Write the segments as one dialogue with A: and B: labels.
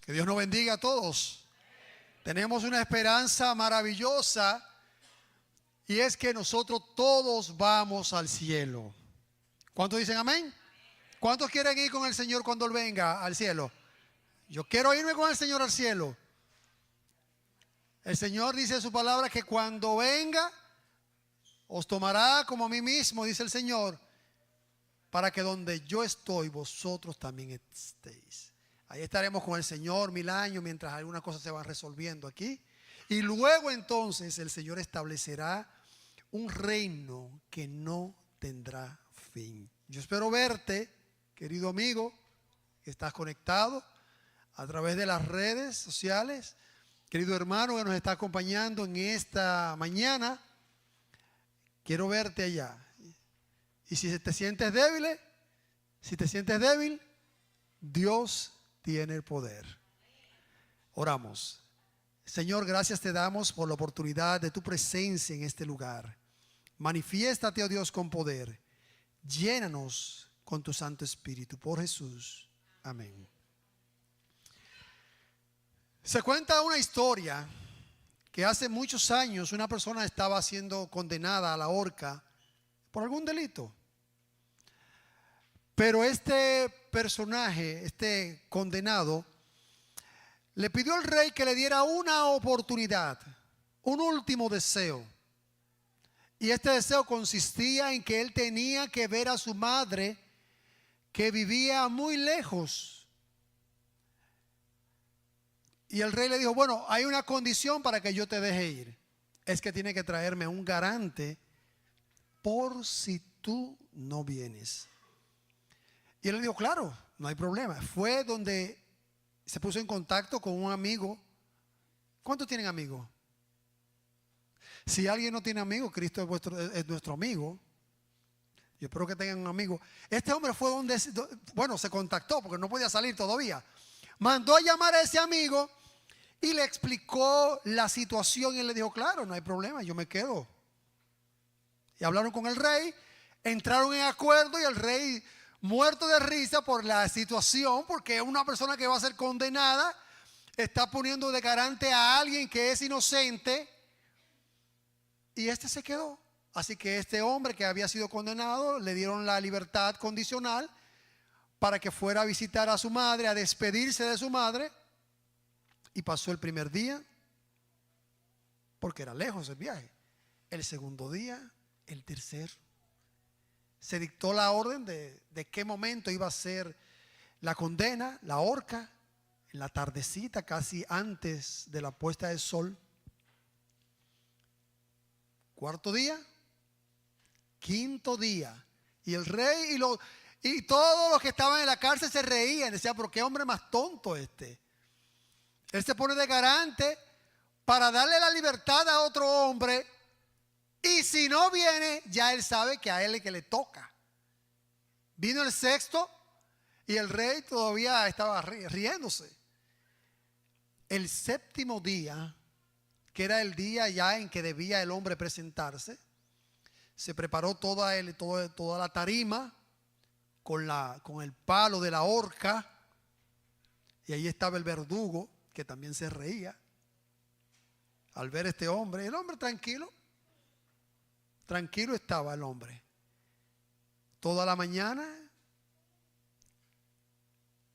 A: Que Dios nos bendiga a todos. Tenemos una esperanza maravillosa y es que nosotros todos vamos al cielo. ¿Cuántos dicen amén? ¿Cuántos quieren ir con el Señor cuando Él venga al cielo? Yo quiero irme con el Señor al cielo. El Señor dice en su palabra que cuando venga os tomará como a mí mismo, dice el Señor, para que donde yo estoy vosotros también estéis. Ahí estaremos con el Señor 1000 años mientras algunas cosas se van resolviendo aquí. Y luego entonces el Señor establecerá un reino que no tendrá fin. Yo espero verte, querido amigo, que estás conectado a través de las redes sociales. Querido hermano que nos está acompañando en esta mañana, quiero verte allá. Y si te sientes débil, Dios tiene el poder. Oramos. Señor, gracias te damos por la oportunidad de tu presencia en este lugar. Manifiéstate, oh Dios, con poder. Llénanos con tu Santo Espíritu. Por Jesús. Amén. Se cuenta una historia que hace muchos años una persona estaba siendo condenada a la horca por algún delito. Pero este personaje, este condenado, le pidió al rey que le diera una oportunidad, un último deseo. Y este deseo consistía en que él tenía que ver a su madre que vivía muy lejos. Y el rey le dijo, bueno, hay una condición para que yo te deje ir. Es que tiene que traerme un garante por si tú no vienes. Y él le dijo, claro, no hay problema. Fue donde se puso en contacto con un amigo. ¿Cuántos tienen amigos? Si alguien no tiene amigos, Cristo es nuestro amigo. Yo espero que tengan un amigo. Este hombre fue donde, bueno, se contactó porque no podía salir todavía. Mandó a llamar a ese amigo y le explicó la situación. Y él le dijo, claro, no hay problema, yo me quedo. Y hablaron con el rey, entraron en acuerdo y el rey, muerto de risa por la situación, porque una persona que va a ser condenada está poniendo de garante a alguien que es inocente, y este se quedó. Así que este hombre que había sido condenado le dieron la libertad condicional para que fuera a visitar a su madre, a despedirse de su madre, y pasó el primer día, porque era lejos el viaje, el segundo día, el tercer. Se dictó la orden de qué momento iba a ser la condena, la horca, en la tardecita, casi antes de la puesta del sol. Cuarto día, quinto día. Y el rey y todos los que estaban en la cárcel se reían. Decían, pero qué hombre más tonto este. Él se pone de garante para darle la libertad a otro hombre. Y si no viene, ya él sabe que a él es que le toca. Vino el sexto y el rey todavía estaba riéndose. El séptimo día, que era el día ya en que debía el hombre presentarse, se preparó toda la tarima con el palo de la horca. Y ahí estaba el verdugo, que también se reía al ver a este hombre. El hombre tranquilo estaba el hombre. Toda la mañana,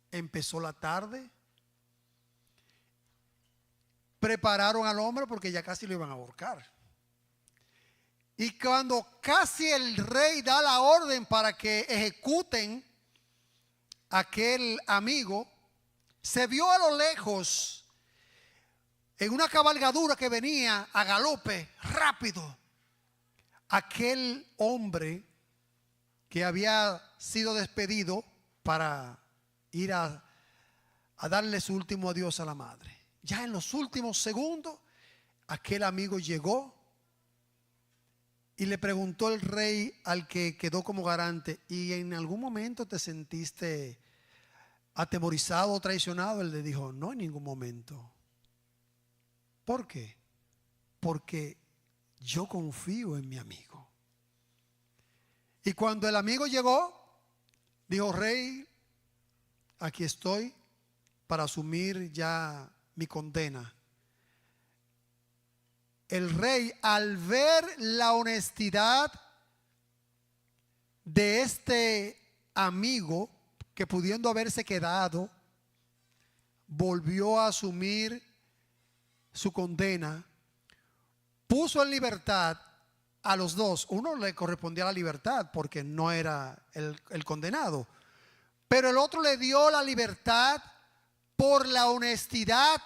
A: empezó la tarde, prepararon al hombre porque ya casi lo iban a ahorcar. Y cuando casi el rey da la orden para que ejecuten a aquel amigo, se vio a lo lejos en una cabalgadura que venía a galope rápido aquel hombre que había sido despedido para ir a darle su último adiós a la madre. Ya en los últimos segundos, aquel amigo llegó y le preguntó el rey al que quedó como garante, ¿y en algún momento te sentiste atemorizado o traicionado? Él le dijo, no, en ningún momento. ¿Por qué? Porque yo confío en mi amigo. Y cuando el amigo llegó, dijo, rey, aquí estoy, para asumir ya mi condena. El rey, al ver la honestidad de este amigo, que pudiendo haberse quedado, volvió a asumir su condena, puso en libertad a los dos. Uno le correspondía la libertad porque no era el condenado, pero el otro le dio la libertad por la honestidad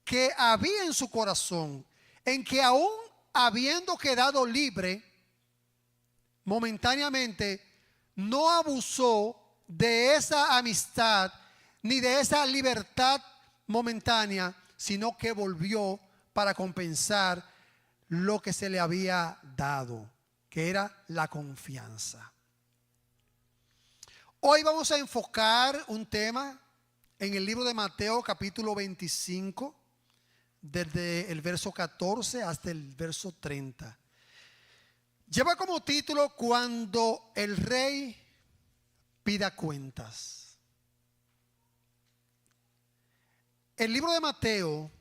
A: que había en su corazón, en que aún habiendo quedado libre momentáneamente, no abusó de esa amistad ni de esa libertad momentánea, sino que volvió para compensar lo que se le había dado, que era la confianza. Hoy vamos a enfocar un tema en el libro de Mateo, capítulo 25, desde el verso 14 hasta el verso 30. Lleva como título: Cuando el rey pida cuentas. El libro de Mateo,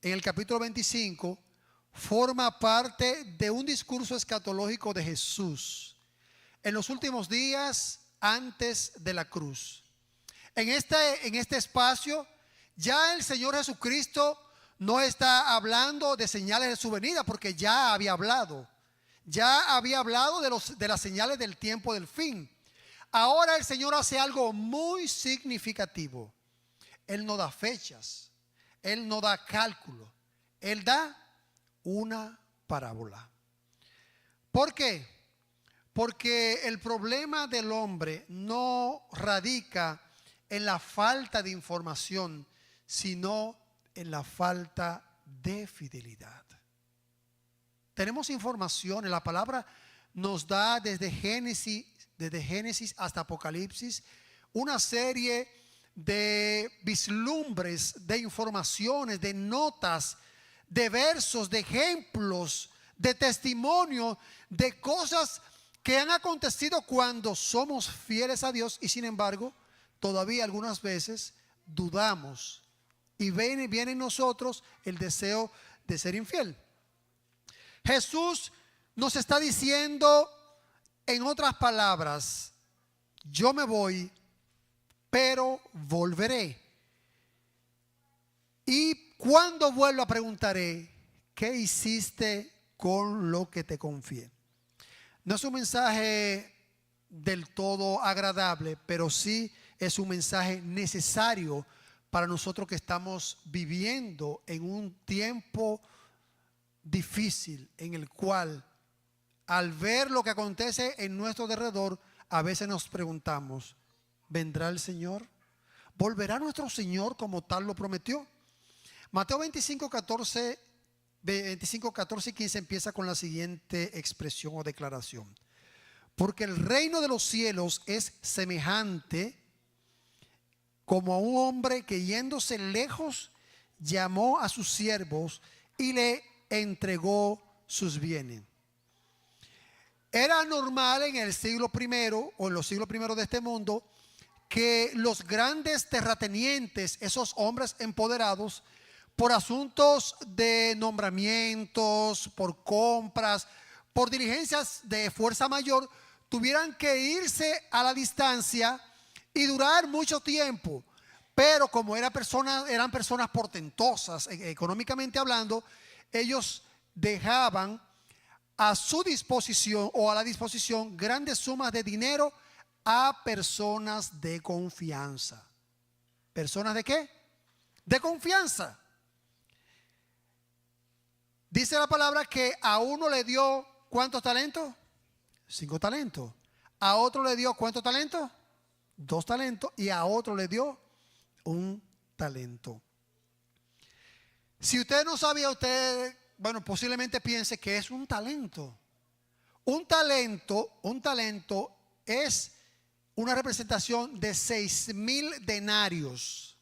A: en el capítulo 25, forma parte de un discurso escatológico de Jesús en los últimos días antes de la cruz. En este espacio, ya el Señor Jesucristo no está hablando de señales de su venida, porque ya había hablado. Ya había hablado de las señales del tiempo del fin. Ahora el Señor hace algo muy significativo. Él no da fechas, Él no da cálculo, Él da una parábola. ¿Por qué? Porque el problema del hombre no radica en la falta de información, sino en la falta de fidelidad. Tenemos información, la palabra nos da desde Génesis hasta Apocalipsis una serie de vislumbres, de informaciones, de notas, de versos, de ejemplos, de testimonios, de cosas que han acontecido cuando somos fieles a Dios, y sin embargo todavía algunas veces dudamos y viene en nosotros el deseo de ser infiel. Jesús nos está diciendo, en otras palabras: yo me voy, pero volveré. Y cuando vuelva preguntaré: ¿qué hiciste con lo que te confié? No es un mensaje del todo agradable, pero sí es un mensaje necesario para nosotros que estamos viviendo en un tiempo difícil, en el cual, al ver lo que acontece en nuestro alrededor, a veces nos preguntamos: ¿vendrá el Señor? ¿Volverá nuestro Señor como tal lo prometió? Mateo 25, 14 y 15 empieza con la siguiente expresión o declaración: porque el reino de los cielos es semejante como a un hombre que, yéndose lejos, llamó a sus siervos y le entregó sus bienes. Era normal en el siglo primero o en los siglos primeros de este mundo que los grandes terratenientes, esos hombres empoderados, por asuntos de nombramientos, por compras, por diligencias de fuerza mayor, tuvieran que irse a la distancia y durar mucho tiempo. Pero como eran personas portentosas económicamente hablando, ellos dejaban a su disposición o a la disposición grandes sumas de dinero a personas de confianza. ¿Personas de qué? De confianza. Dice la palabra que a uno le dio ¿cuántos talentos? 5 talentos. A otro le dio ¿cuántos talentos? 2 talentos. Y a otro le dio 1 talento. Si usted no sabía, bueno, posiblemente piense que es un talento. Un talento es una representación de 6,000 denarios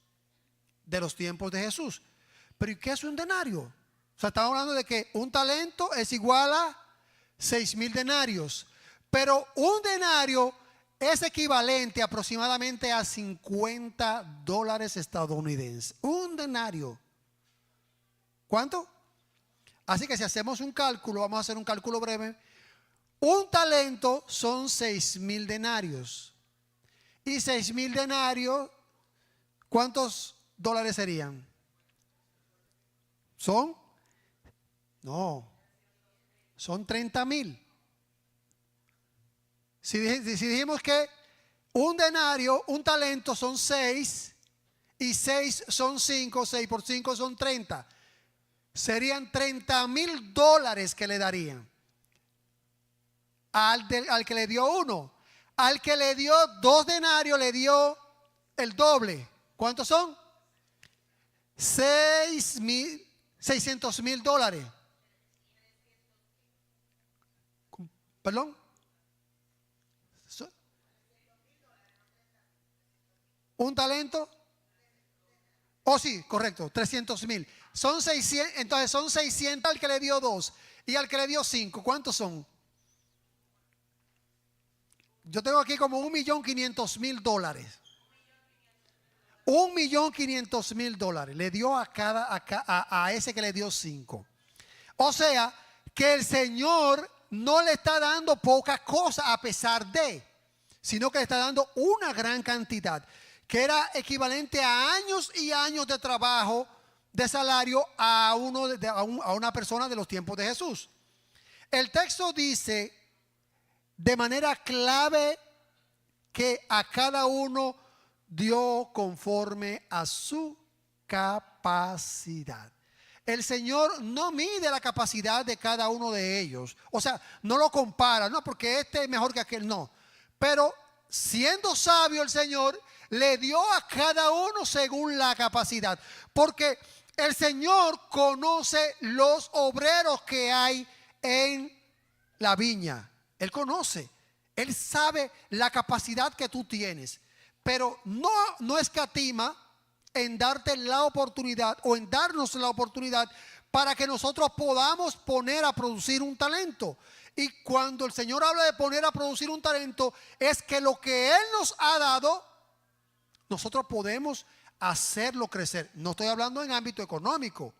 A: de los tiempos de Jesús. ¿Pero y qué es un denario? O sea, estamos hablando de que un talento es igual a 6,000 denarios. Pero un denario es equivalente aproximadamente a $50 estadounidenses. Un denario. ¿Cuánto? Así que si hacemos un cálculo, vamos a hacer un cálculo breve. Un talento son 6,000 denarios. Y 6,000 denarios, ¿cuántos dólares serían? ¿Son? No, son 30,000. Si dijimos que un denario, un talento son 6 y 6 son 5, 6 por 5 son 30. Serían $30,000 que le darían al que le dio uno. Al que le dio 2 denarios le dio el doble. ¿Cuántos son? $600,000. ¿Perdón? ¿Un talento? Oh, sí, correcto, 300,000. Son 600, entonces son 600 al que le dio 2 y al que le dio 5. ¿Cuántos son? Yo tengo aquí como $1,500,000. $1,500,000 le dio a ese que le dio 5. O sea que el Señor no le está dando poca cosa a pesar de, sino que le está dando una gran cantidad, que era equivalente a años y años de trabajo, de salario a una persona de los tiempos de Jesús. El texto dice de manera clave que a cada uno dio conforme a su capacidad. El Señor no mide la capacidad de cada uno de ellos. O sea, no lo compara, no porque este es mejor que aquel, no. Pero siendo sabio el Señor, le dio a cada uno según la capacidad. Porque el Señor conoce los obreros que hay en la viña. Él conoce. Él sabe la capacidad que tú tienes. Pero no escatima en darte la oportunidad o en darnos la oportunidad para que nosotros podamos poner a producir un talento. Y cuando el Señor habla de poner a producir un talento, es que lo que Él nos ha dado, nosotros podemos hacerlo crecer. No estoy hablando en ámbito económico,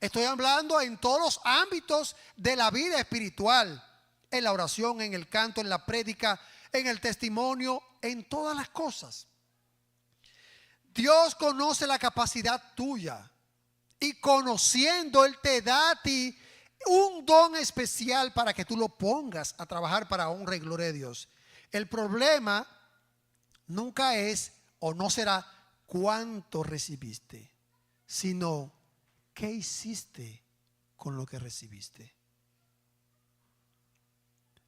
A: estoy hablando en todos los ámbitos de la vida espiritual, en la oración, en el canto, en la prédica, en el testimonio, en todas las cosas. Dios conoce la capacidad tuya y conociendo Él te da a ti un don especial para que tú lo pongas a trabajar para honra y gloria de Dios. El problema nunca es o no será cuánto recibiste, sino qué hiciste con lo que recibiste.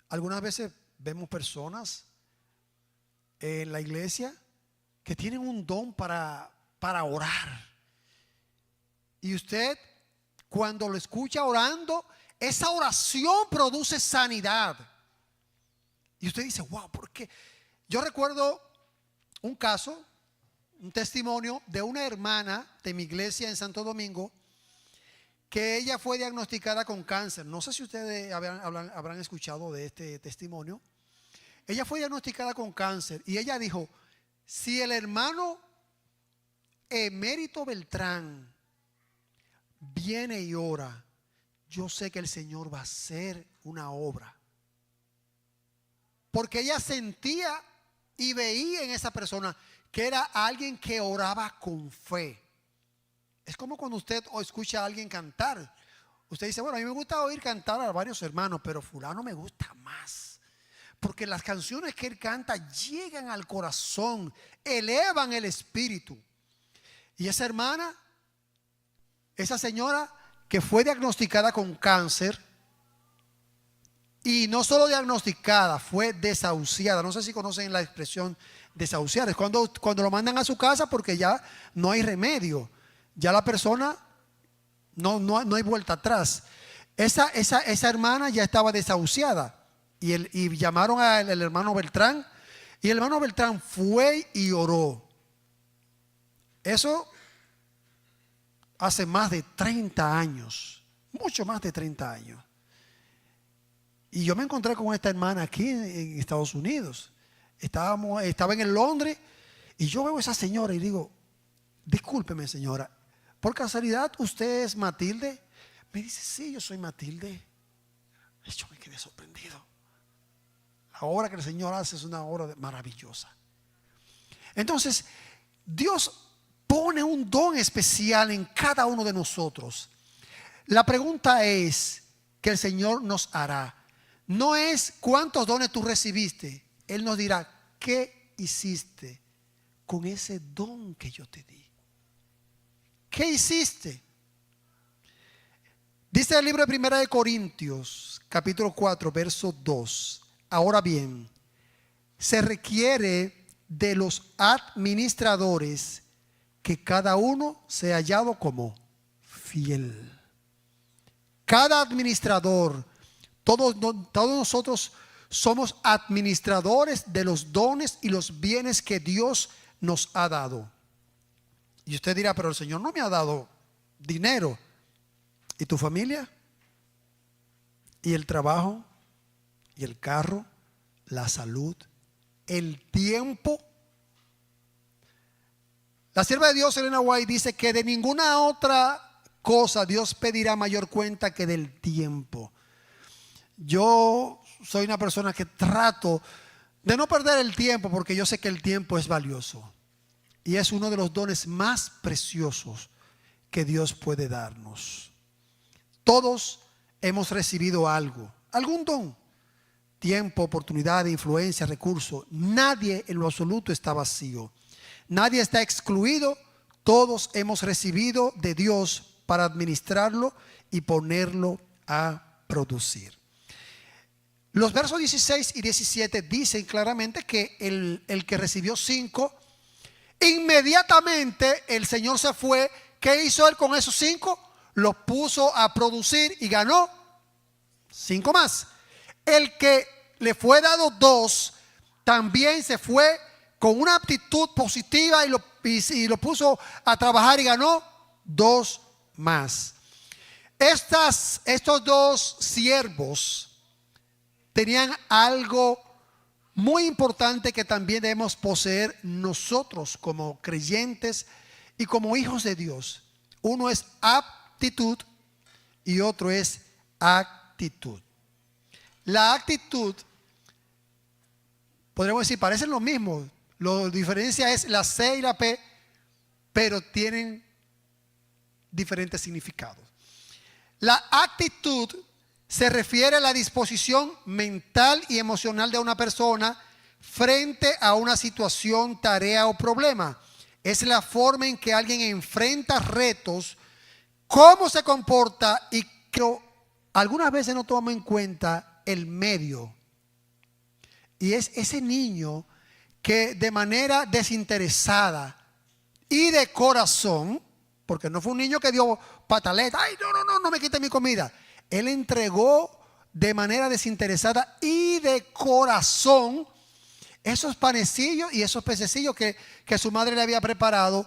A: Algunas veces vemos personas en la iglesia que tienen un don para orar. Y usted, cuando lo escucha orando, esa oración produce sanidad. Y usted dice, wow, ¿por qué? Yo recuerdo un caso, un testimonio de una hermana de mi iglesia en Santo Domingo, que ella fue diagnosticada con cáncer. No sé si ustedes habrán escuchado de este testimonio. Ella fue diagnosticada con cáncer y ella dijo, si el hermano Emérito Beltrán viene y ora, yo sé que el Señor va a hacer una obra. Porque ella sentía y veía en esa persona que era alguien que oraba con fe. Es como cuando usted escucha a alguien cantar. Usted dice, bueno, a mí me gusta oír cantar a varios hermanos, pero fulano me gusta más. Porque las canciones que él canta llegan al corazón, elevan el espíritu. Y esa hermana, esa señora que fue diagnosticada con cáncer, y no solo diagnosticada, fue desahuciada. No sé si conocen la expresión desahuciar. Es cuando lo mandan a su casa porque ya no hay remedio. Ya la persona no hay vuelta atrás. Esa hermana ya estaba desahuciada. Y llamaron al hermano Beltrán. Y el hermano Beltrán fue y oró. Eso hace más de 30 años. Mucho más de 30 años. Y yo me encontré con esta hermana aquí en Estados Unidos. Estaba en el Londres y yo veo a esa señora y digo, discúlpeme señora, ¿por casualidad usted es Matilde? Me dice, sí, yo soy Matilde. Y yo me quedé sorprendido. La obra que el Señor hace es una obra maravillosa. Entonces, Dios pone un don especial en cada uno de nosotros. La pregunta es que el Señor nos hará. No es cuántos dones tú recibiste. Él nos dirá, ¿qué hiciste con ese don que yo te di? ¿Qué hiciste? Dice el libro de 1 Corintios, capítulo 4, verso 2. Ahora bien, se requiere de los administradores que cada uno sea hallado como fiel. Cada administrador, todos nosotros somos administradores de los dones y los bienes que Dios nos ha dado. Y usted dirá, pero el Señor no me ha dado dinero. ¿Y tu familia? ¿Y el trabajo? ¿Y el carro? ¿La salud? ¿El tiempo? La sierva de Dios, Elena White, dice que de ninguna otra cosa Dios pedirá mayor cuenta que del tiempo. Yo soy una persona que trato de no perder el tiempo porque yo sé que el tiempo es valioso y es uno de los dones más preciosos que Dios puede darnos. Todos hemos recibido algo, algún don, tiempo, oportunidad, influencia, recurso. Nadie en lo absoluto está vacío. Nadie está excluido. Todos hemos recibido de Dios para administrarlo y ponerlo a producir. Los versos 16 y 17 dicen claramente que el que recibió 5, inmediatamente el Señor se fue. ¿Qué hizo él con esos 5? Los puso a producir y ganó 5 más. El que le fue dado 2 también se fue con una actitud positiva y lo puso a trabajar y ganó 2 más. Estos 2 siervos tenían algo muy importante que también debemos poseer nosotros como creyentes y como hijos de Dios. Uno es aptitud y otro es actitud. La actitud, podríamos decir, parecen lo mismo. La diferencia es la C y la P, pero tienen diferentes significados. La actitud se refiere a la disposición mental y emocional de una persona frente a una situación, tarea o problema. Es la forma en que alguien enfrenta retos, cómo se comporta y que algunas veces no tomamos en cuenta el medio. Y es ese niño que de manera desinteresada y de corazón, porque no fue un niño que dio pataleta, ay, no me quite mi comida. Él entregó de manera desinteresada y de corazón esos panecillos y esos pececillos que su madre le había preparado,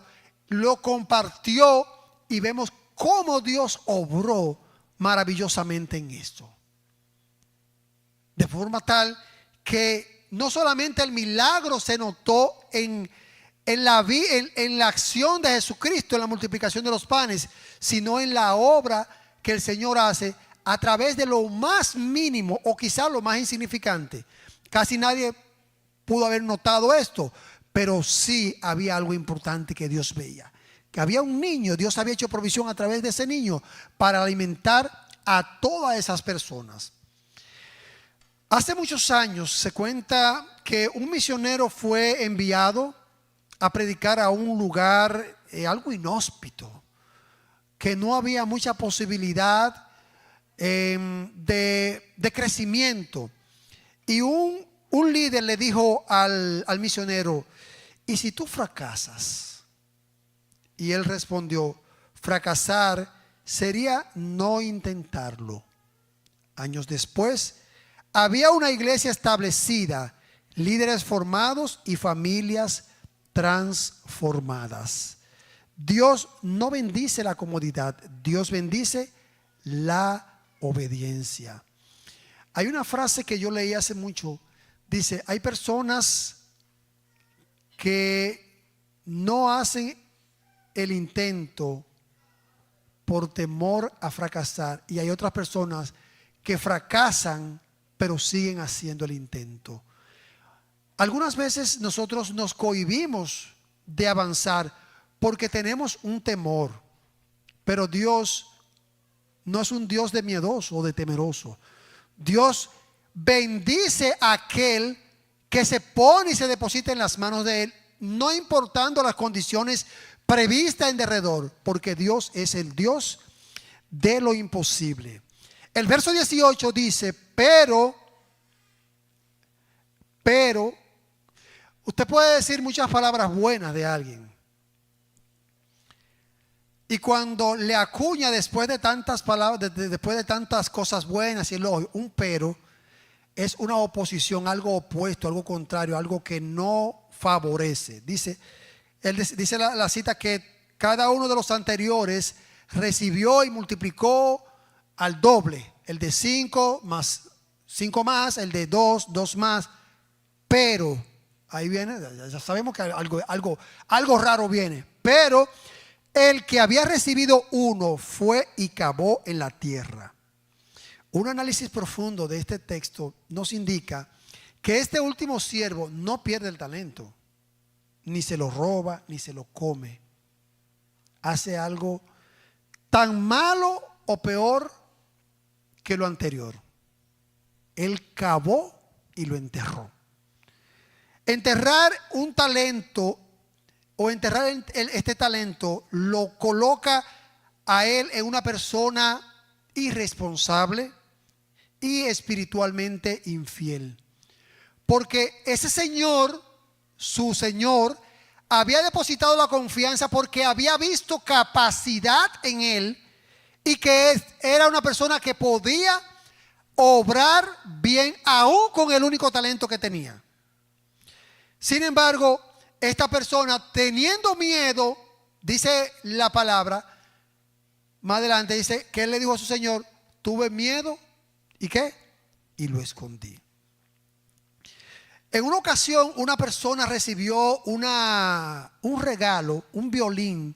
A: lo compartió y vemos cómo Dios obró maravillosamente en esto. De forma tal que no solamente el milagro se notó en la acción de Jesucristo, en la multiplicación de los panes, sino en la obra que el Señor hace a través de lo más mínimo o quizás lo más insignificante. Casi nadie pudo haber notado esto, pero sí había algo importante que Dios veía. Que había un niño, Dios había hecho provisión a través de ese niño para alimentar a todas esas personas. Hace muchos años se cuenta que un misionero fue enviado a predicar a un lugar algo inhóspito, que no había mucha posibilidad de crecimiento. Y un líder le dijo al misionero, ¿y si tú fracasas? Y él respondió, fracasar sería no intentarlo. Años después, había una iglesia establecida, líderes formados y familias transformadas. Dios no bendice la comodidad, Dios bendice la obediencia. Hay una frase que yo leí hace mucho, dice, hay personas que no hacen el intento por temor a fracasar, y hay otras personas que fracasan pero siguen haciendo el intento. Algunas veces nosotros nos cohibimos de avanzar porque tenemos un temor, pero Dios no es un Dios de miedoso o de temeroso. Dios bendice a aquel que se pone y se deposita en las manos de Él, no importando las condiciones previstas en derredor, porque Dios es el Dios de lo imposible. El verso 18 dice, pero, usted puede decir muchas palabras buenas de alguien, y cuando le acuña después de tantas palabras, después de tantas cosas buenas y elogio, un pero es una oposición, algo opuesto, algo contrario, algo que no favorece. Dice la cita que cada uno de los anteriores recibió y multiplicó al doble. El de 5 más 5 más, el de 2, 2 más. Pero, ahí viene, ya sabemos que algo raro viene. Pero el que había recibido 1 fue y cavó en la tierra. Un análisis profundo de este texto nos indica que este último siervo no pierde el talento, ni se lo roba, ni se lo come. Hace algo tan malo o peor que lo anterior. Él cavó y lo enterró. Enterrar un talento o enterrar este talento lo coloca a él en una persona irresponsable y espiritualmente infiel. Porque ese señor, su señor, había depositado la confianza porque había visto capacidad en él y que era una persona que podía obrar bien aún con el único talento que tenía. Sin embargo, esta persona, teniendo miedo, dice la palabra, más adelante dice que él le dijo a su señor, tuve miedo, ¿y qué? Y lo escondí. En una ocasión, una persona recibió un regalo, un violín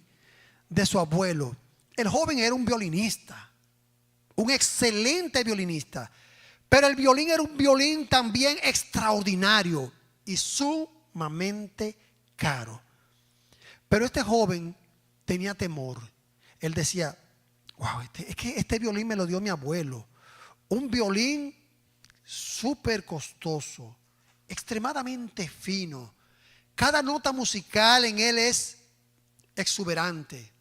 A: de su abuelo. El joven era un violinista, un excelente violinista, pero el violín era un violín también extraordinario y sumamente caro. Pero este joven tenía temor. Él decía, wow, es que este violín me lo dio mi abuelo. Un violín súper costoso, extremadamente fino. Cada nota musical en él es exuberante.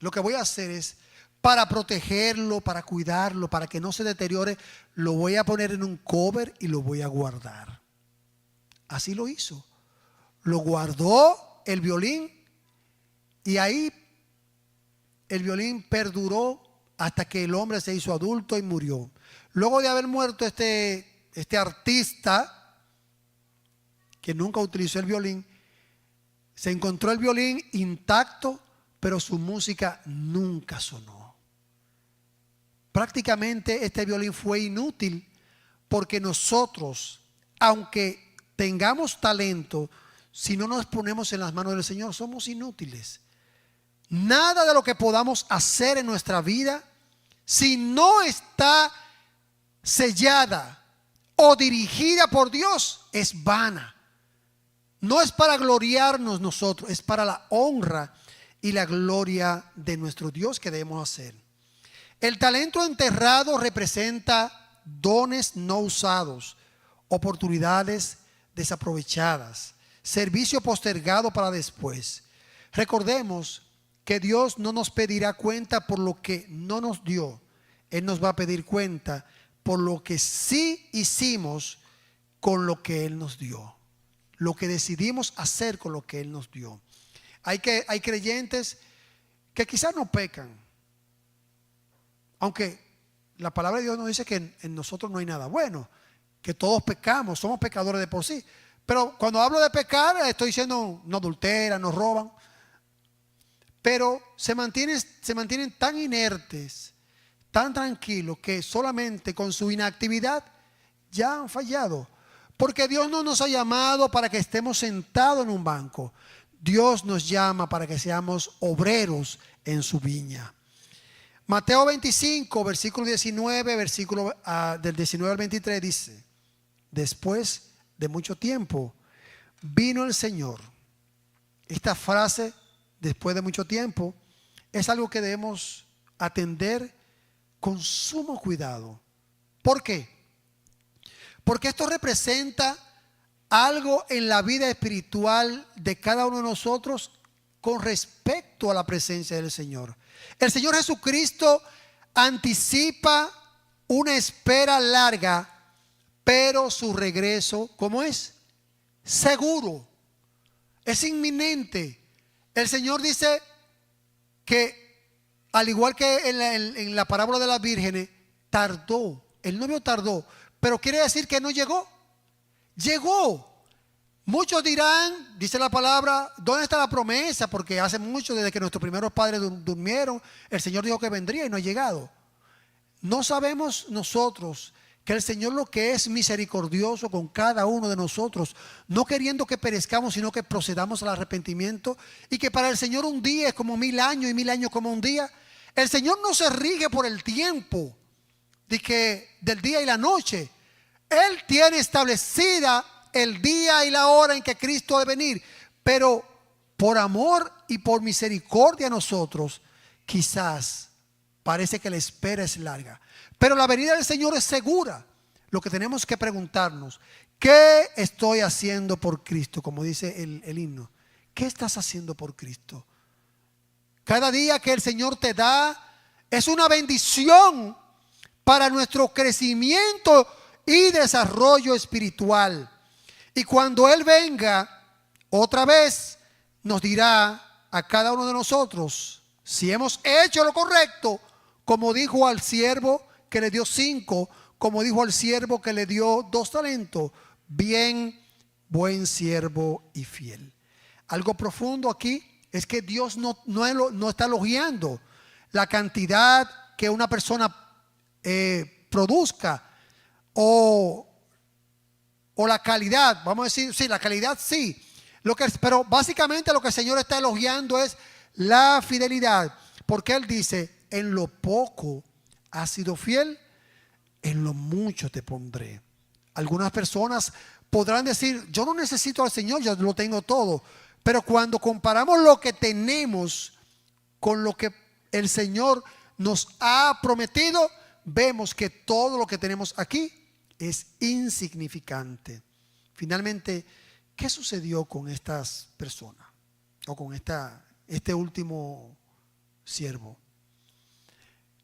A: Lo que voy a hacer es, para protegerlo, para cuidarlo, para que no se deteriore, lo voy a poner en un cover y lo voy a guardar. Así lo hizo. Lo guardó el violín y ahí el violín perduró hasta que el hombre se hizo adulto y murió. Luego de haber muerto este artista que nunca utilizó el violín, se encontró el violín intacto, pero su música nunca sonó. Prácticamente este violín fue inútil porque nosotros, aunque tengamos talento, si no nos ponemos en las manos del Señor, somos inútiles. Nada de lo que podamos hacer en nuestra vida, si no está sellada o dirigida por Dios, es vana. No es para gloriarnos nosotros, es para la honra y la gloria de nuestro Dios que debemos hacer. El talento enterrado representa dones no usados, oportunidades desaprovechadas, servicio postergado para después. Recordemos que Dios no nos pedirá cuenta por lo que no nos dio. Él nos va a pedir cuenta por lo que sí hicimos con lo que Él nos dio. Lo que decidimos hacer con lo que Él nos dio. Hay creyentes que quizás no pecan, aunque la palabra de Dios nos dice que en nosotros no hay nada bueno, que todos pecamos, somos pecadores de por sí. Pero cuando hablo de pecar, estoy diciendo no adulteran, no roban. Pero se mantienen tan inertes, tan tranquilos, que solamente con su inactividad ya han fallado. Porque Dios no nos ha llamado para que estemos sentados en un banco. Dios nos llama para que seamos obreros en su viña. Mateo 25, versículo 19, versículo del 19 al 23 dice: después de mucho tiempo vino el Señor. Esta frase, después de mucho tiempo, es algo que debemos atender con sumo cuidado. ¿Por qué? Porque esto representa algo en la vida espiritual de cada uno de nosotros con respecto a la presencia del Señor. El Señor Jesucristo anticipa una espera larga, pero su regreso, ¿cómo es? Seguro, es inminente. El Señor dice que, al igual que en la parábola de las vírgenes, tardó, el novio tardó, pero quiere decir que no llegó. Llegó. Muchos dirán, dice la palabra, ¿dónde está la promesa? Porque hace mucho, desde que nuestros primeros padres durmieron, el Señor dijo que vendría y no ha llegado. No sabemos nosotros que el Señor, lo que es misericordioso con cada uno de nosotros, no queriendo que perezcamos, sino que procedamos al arrepentimiento, y que para el Señor un día es como 1000 años y 1000 años como un día. El Señor no se rige por el tiempo del día y la noche. Él tiene establecida el día y la hora en que Cristo ha de venir, pero por amor y por misericordia a nosotros, quizás parece que la espera es larga, pero la venida del Señor es segura. Lo que tenemos que preguntarnos: ¿qué estoy haciendo por Cristo? Como dice el himno, ¿qué estás haciendo por Cristo? Cada día que el Señor te da es una bendición para nuestro crecimiento y desarrollo espiritual. Y cuando Él venga otra vez, nos dirá a cada uno de nosotros si hemos hecho lo correcto, como dijo al siervo que le dio 5, como dijo al siervo que le dio 2 talentos: bien, buen siervo y fiel. Algo profundo aquí es que Dios no está elogiando la cantidad que una persona produzca, o la calidad. Vamos a decir, sí, la calidad sí, pero básicamente lo que el Señor está elogiando es la fidelidad, porque Él dice: en lo poco has sido fiel, en lo mucho te pondré. Algunas personas podrán decir: yo no necesito al Señor, yo lo tengo todo. Pero cuando comparamos lo que tenemos con lo que el Señor nos ha prometido, vemos que todo lo que tenemos aquí es insignificante. Finalmente, ¿qué sucedió con estas personas? O con este último siervo.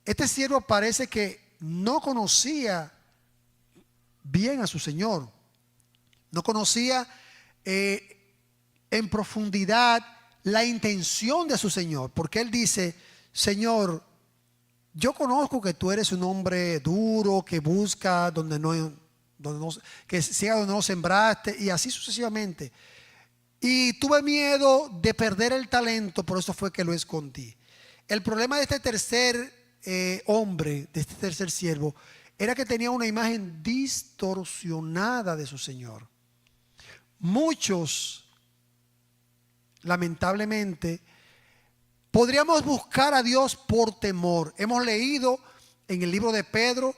A: Este siervo parece que no conocía bien a su Señor. No conocía en profundidad la intención de su Señor. Porque él dice: Señor, yo conozco que tú eres un hombre duro, que busca que siga donde no sembraste, y así sucesivamente. Y tuve miedo de perder el talento, por eso fue que lo escondí. El problema de este tercer hombre, de este tercer siervo, era que tenía una imagen distorsionada de su Señor. Muchos, lamentablemente, podríamos buscar a Dios por temor. Hemos leído en el libro de Pedro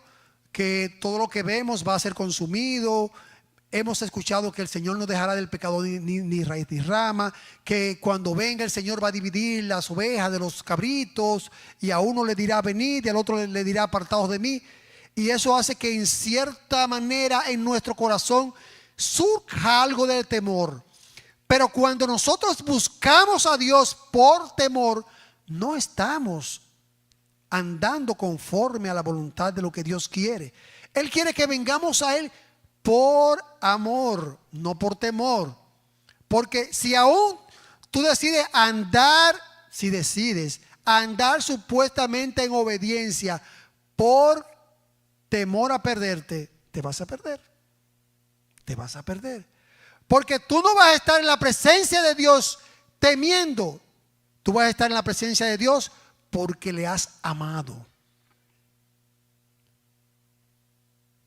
A: que todo lo que vemos va a ser consumido. Hemos escuchado que el Señor no dejará del pecado ni raíz ni rama, que cuando venga el Señor va a dividir las ovejas de los cabritos, y a uno le dirá: venid, y al otro le dirá: apartados de mí. Y eso hace que en cierta manera en nuestro corazón surja algo del temor. Pero cuando nosotros buscamos a Dios por temor, no estamos andando conforme a la voluntad de lo que Dios quiere. Él quiere que vengamos a Él por amor, no por temor. Porque si aún tú decides andar supuestamente en obediencia por temor a perderte, te vas a perder. Te vas a perder. Porque tú no vas a estar en la presencia de Dios temiendo. Tú vas a estar en la presencia de Dios porque le has amado.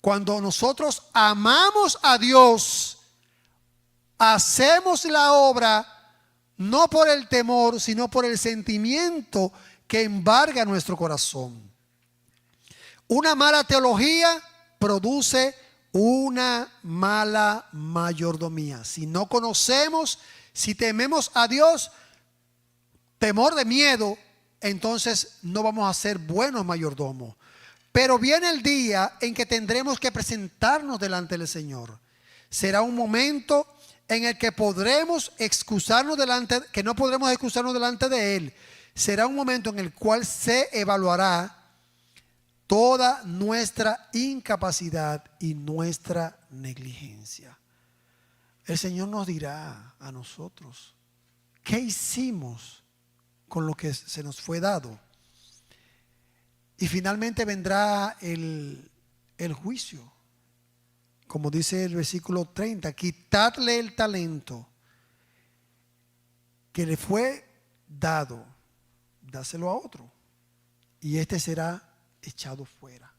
A: Cuando nosotros amamos a Dios, hacemos la obra no por el temor, sino por el sentimiento que embarga nuestro corazón. Una mala teología produce una mala mayordomía. Si no conocemos, si tememos a Dios, temor de miedo, entonces no vamos a ser buenos mayordomos. Pero viene el día en que tendremos que presentarnos delante del Señor. Será un momento en el que podremos excusarnos delante, que no podremos excusarnos delante de Él. Será un momento en el cual se evaluará toda nuestra incapacidad y nuestra negligencia. El Señor nos dirá a nosotros, ¿qué hicimos con lo que se nos fue dado? Y finalmente vendrá el juicio. Como dice el versículo 30, quitadle el talento que le fue dado, dáselo a otro, y este será echado fuera.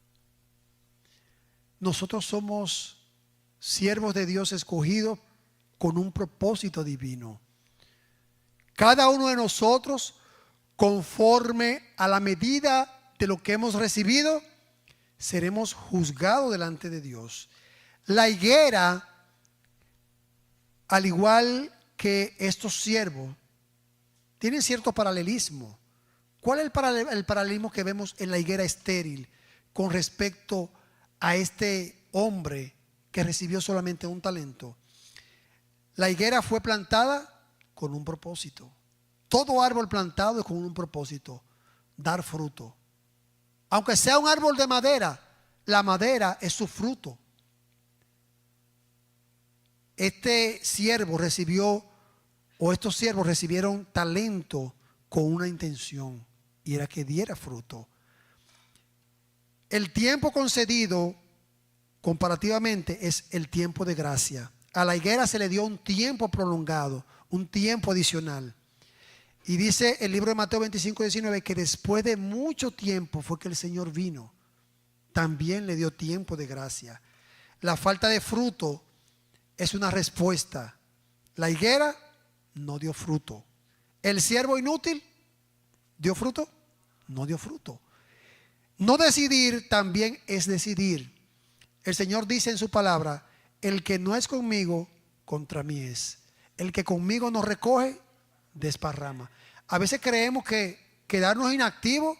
A: Nosotros somos siervos de Dios escogidos con un propósito divino. Cada uno de nosotros, conforme a la medida de lo que hemos recibido, seremos juzgados delante de Dios. La higuera, al igual que estos siervos, tienen cierto paralelismo. ¿Cuál es el paralelismo que vemos en la higuera estéril con respecto a este hombre que recibió solamente un talento? La higuera fue plantada con un propósito. Todo árbol plantado es con un propósito, dar fruto. Aunque sea un árbol de madera, la madera es su fruto. Este siervo recibió, o estos siervos recibieron talento con una intención, y era que diera fruto. El tiempo concedido comparativamente es el tiempo de gracia. A la higuera se le dio un tiempo prolongado, un tiempo adicional. Y dice el libro de Mateo 25:19 que después de mucho tiempo fue que el Señor vino. También le dio tiempo de gracia. La falta de fruto es una respuesta. La higuera no dio fruto. El siervo inútil dio fruto, no dio fruto. No decidir también es decidir. El Señor dice en su palabra, el que no es conmigo, contra mí es. El que conmigo no recoge, desparrama. A veces creemos que quedarnos inactivos,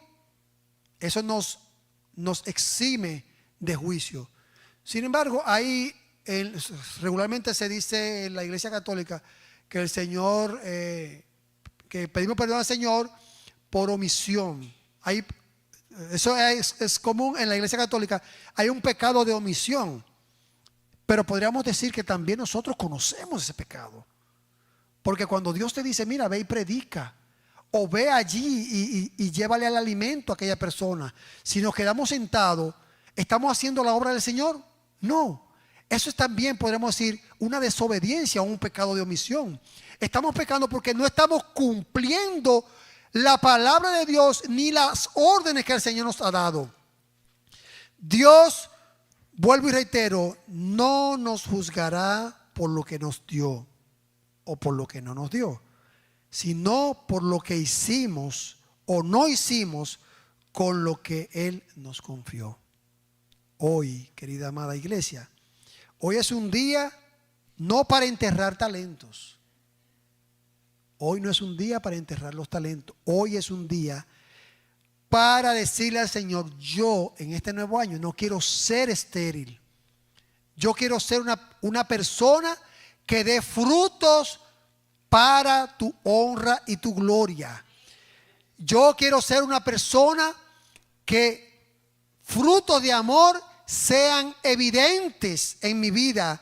A: eso nos exime de juicio. Sin embargo, ahí regularmente se dice en la Iglesia Católica que el Señor, que pedimos perdón al Señor por omisión. Eso es común en la Iglesia Católica. Hay un pecado de omisión, pero podríamos decir que también nosotros conocemos ese pecado. Porque cuando Dios te dice, mira, ve y predica, o ve allí y llévale al alimento a aquella persona, si nos quedamos sentados, ¿estamos haciendo la obra del Señor? No. Eso es también, podríamos decir, una desobediencia o un pecado de omisión. Estamos pecando porque no estamos cumpliendo la palabra de Dios ni las órdenes que el Señor nos ha dado. Dios, vuelvo y reitero, no nos juzgará por lo que nos dio o por lo que no nos dio, sino por lo que hicimos o no hicimos con lo que Él nos confió. Hoy, querida amada iglesia, hoy es un día no para enterrar talentos. Hoy no es un día para enterrar los talentos. Hoy es un día para decirle al Señor, yo en este nuevo año no quiero ser estéril. Yo quiero ser una persona que dé frutos para tu honra y tu gloria. Yo quiero ser una persona que frutos de amor sean evidentes en mi vida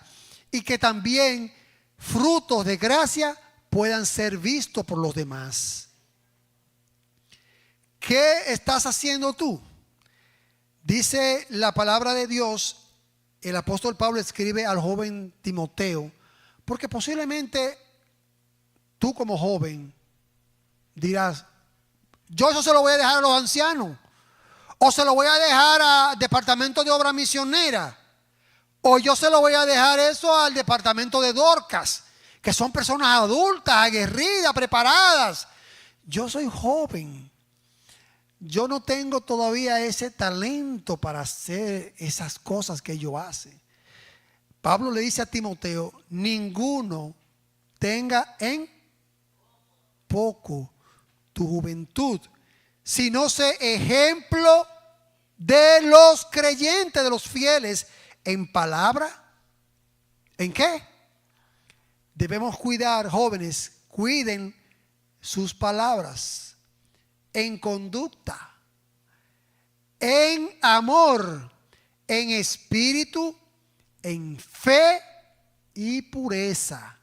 A: y que también frutos de gracia puedan ser vistos por los demás. ¿Qué estás haciendo tú? Dice la palabra de Dios, el apóstol Pablo escribe al joven Timoteo, porque posiblemente tú como joven dirás, yo eso se lo voy a dejar a los ancianos, o se lo voy a dejar al departamento de obra misionera. O yo se lo voy a dejar eso al departamento de Dorcas, que son personas adultas, aguerridas, preparadas. Yo soy joven. Yo no tengo todavía ese talento para hacer esas cosas que ellos hacen. Pablo le dice a Timoteo, ninguno tenga en poco tu juventud, sino sé ejemplo de los creyentes, de los fieles, en palabra. ¿En qué? Debemos cuidar, jóvenes, cuiden sus palabras, en conducta, en amor, en espíritu, en fe y pureza.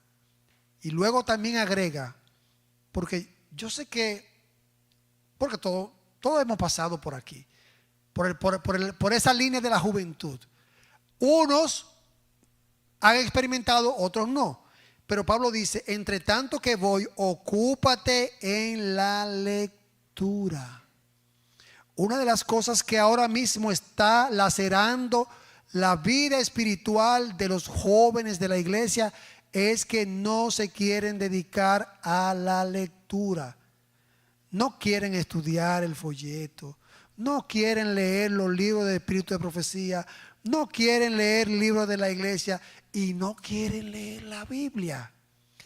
A: Y luego también agrega, porque yo sé que, porque todos hemos pasado por aquí, por esa línea de la juventud. Unos han experimentado, otros no. Pero Pablo dice, entre tanto que voy, ocúpate en la lectura. Una de las cosas que ahora mismo está lacerando la vida espiritual de los jóvenes de la iglesia es que no se quieren dedicar a la lectura. No quieren estudiar el folleto, no quieren leer los libros de espíritu de profecía, no quieren leer libros de la iglesia y no quieren leer la Biblia.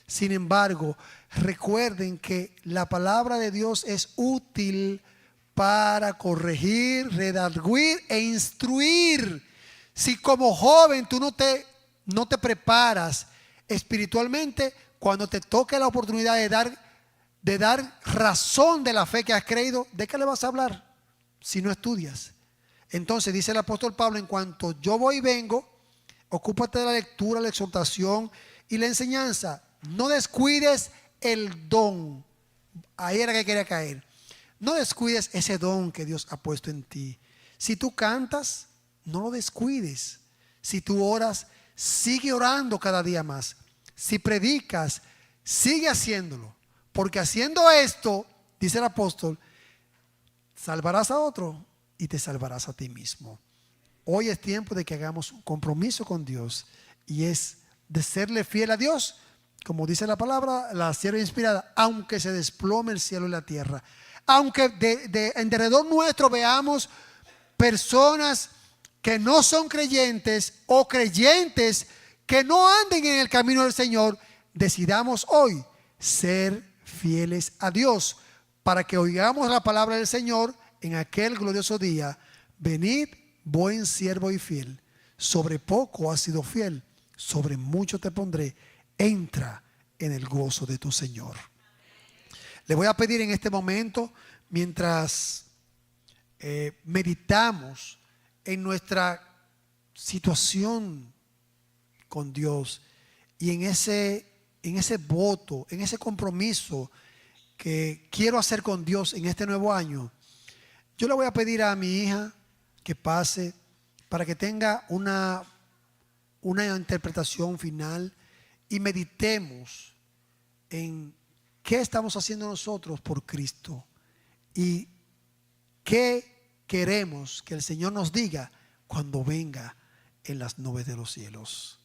A: Sin embargo, recuerden que la palabra de Dios es útil para corregir, redarguir e instruir. Si como joven tú no te preparas espiritualmente, cuando te toque la oportunidad de dar razón de la fe que has creído, ¿de qué le vas a hablar si no estudias? Entonces dice el apóstol Pablo, en cuanto yo voy y vengo, ocúpate de la lectura, la exhortación y la enseñanza. No descuides el don. Ahí era que quería caer. No descuides ese don que Dios ha puesto en ti. Si tú cantas, no lo descuides. Si tú oras, sigue orando cada día más. Si predicas, sigue haciéndolo. Porque haciendo esto, dice el apóstol, salvarás a otro y te salvarás a ti mismo. Hoy es tiempo de que hagamos un compromiso con Dios y es de serle fiel a Dios, como dice la palabra, la sierva inspirada, aunque se desplome el cielo y la tierra, aunque en derredor nuestro veamos personas que no son creyentes o creyentes que no anden en el camino del Señor, decidamos hoy ser fieles a Dios para que oigamos la palabra del Señor en aquel glorioso día. Venid, buen siervo y fiel, sobre poco has sido fiel, sobre mucho te pondré, entra en el gozo de tu Señor. Le voy a pedir en este momento, mientras meditamos en nuestra situación con Dios y en ese voto, en ese compromiso que quiero hacer con Dios en este nuevo año, yo le voy a pedir a mi hija que pase para que tenga una interpretación final y meditemos en qué estamos haciendo nosotros por Cristo y qué queremos que el Señor nos diga cuando venga en las nubes de los cielos.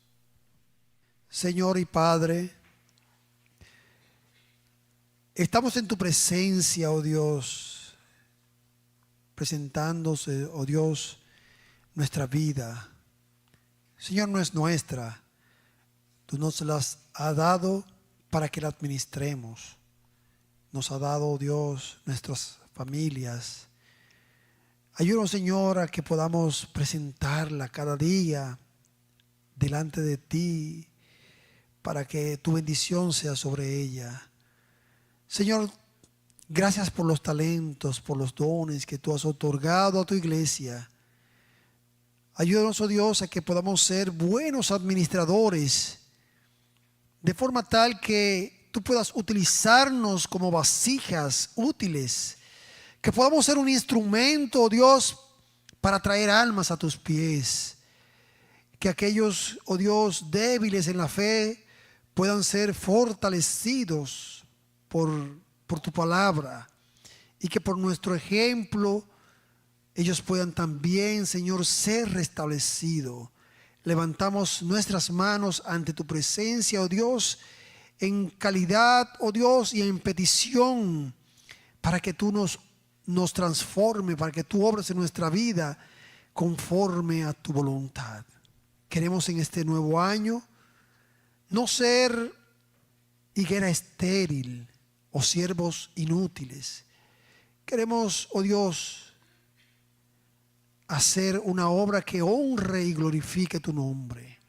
A: Señor y Padre, estamos en tu presencia, oh Dios, presentándose, oh Dios, nuestra vida. Señor, no es nuestra. Tú nos las has dado para que la administremos. Nos ha dado, oh Dios, nuestras familias. Ayúdanos, Señor, a que podamos presentarla cada día delante de ti para que tu bendición sea sobre ella. Señor, gracias por los talentos, por los dones que tú has otorgado a tu iglesia. Ayúdanos, oh Dios, a que podamos ser buenos administradores, de forma tal que tú puedas utilizarnos como vasijas útiles, que podamos ser un instrumento, oh Dios, para traer almas a tus pies. Que aquellos, oh Dios, débiles en la fe puedan ser fortalecidos por tu palabra, y que por nuestro ejemplo ellos puedan también, Señor, ser restablecidos. levantamos nuestras manos ante tu presencia, oh Dios, en calidad, oh Dios, y en petición, para que tú nos transforme, para que tú obres en nuestra vida conforme a tu voluntad. Queremos en este nuevo año no ser higuera estéril o siervos inútiles. Queremos, oh Dios, hacer una obra que honre y glorifique tu nombre,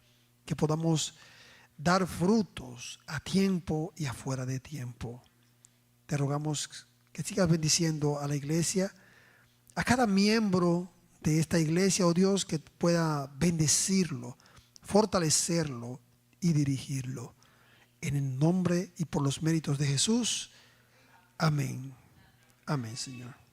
A: que podamos dar frutos a tiempo y afuera de tiempo. Te rogamos que sigas bendiciendo a la iglesia, a cada miembro de esta iglesia, oh Dios, que pueda bendecirlo, fortalecerlo y dirigirlo. En el nombre y por los méritos de Jesús. Amén. Amén, Señor.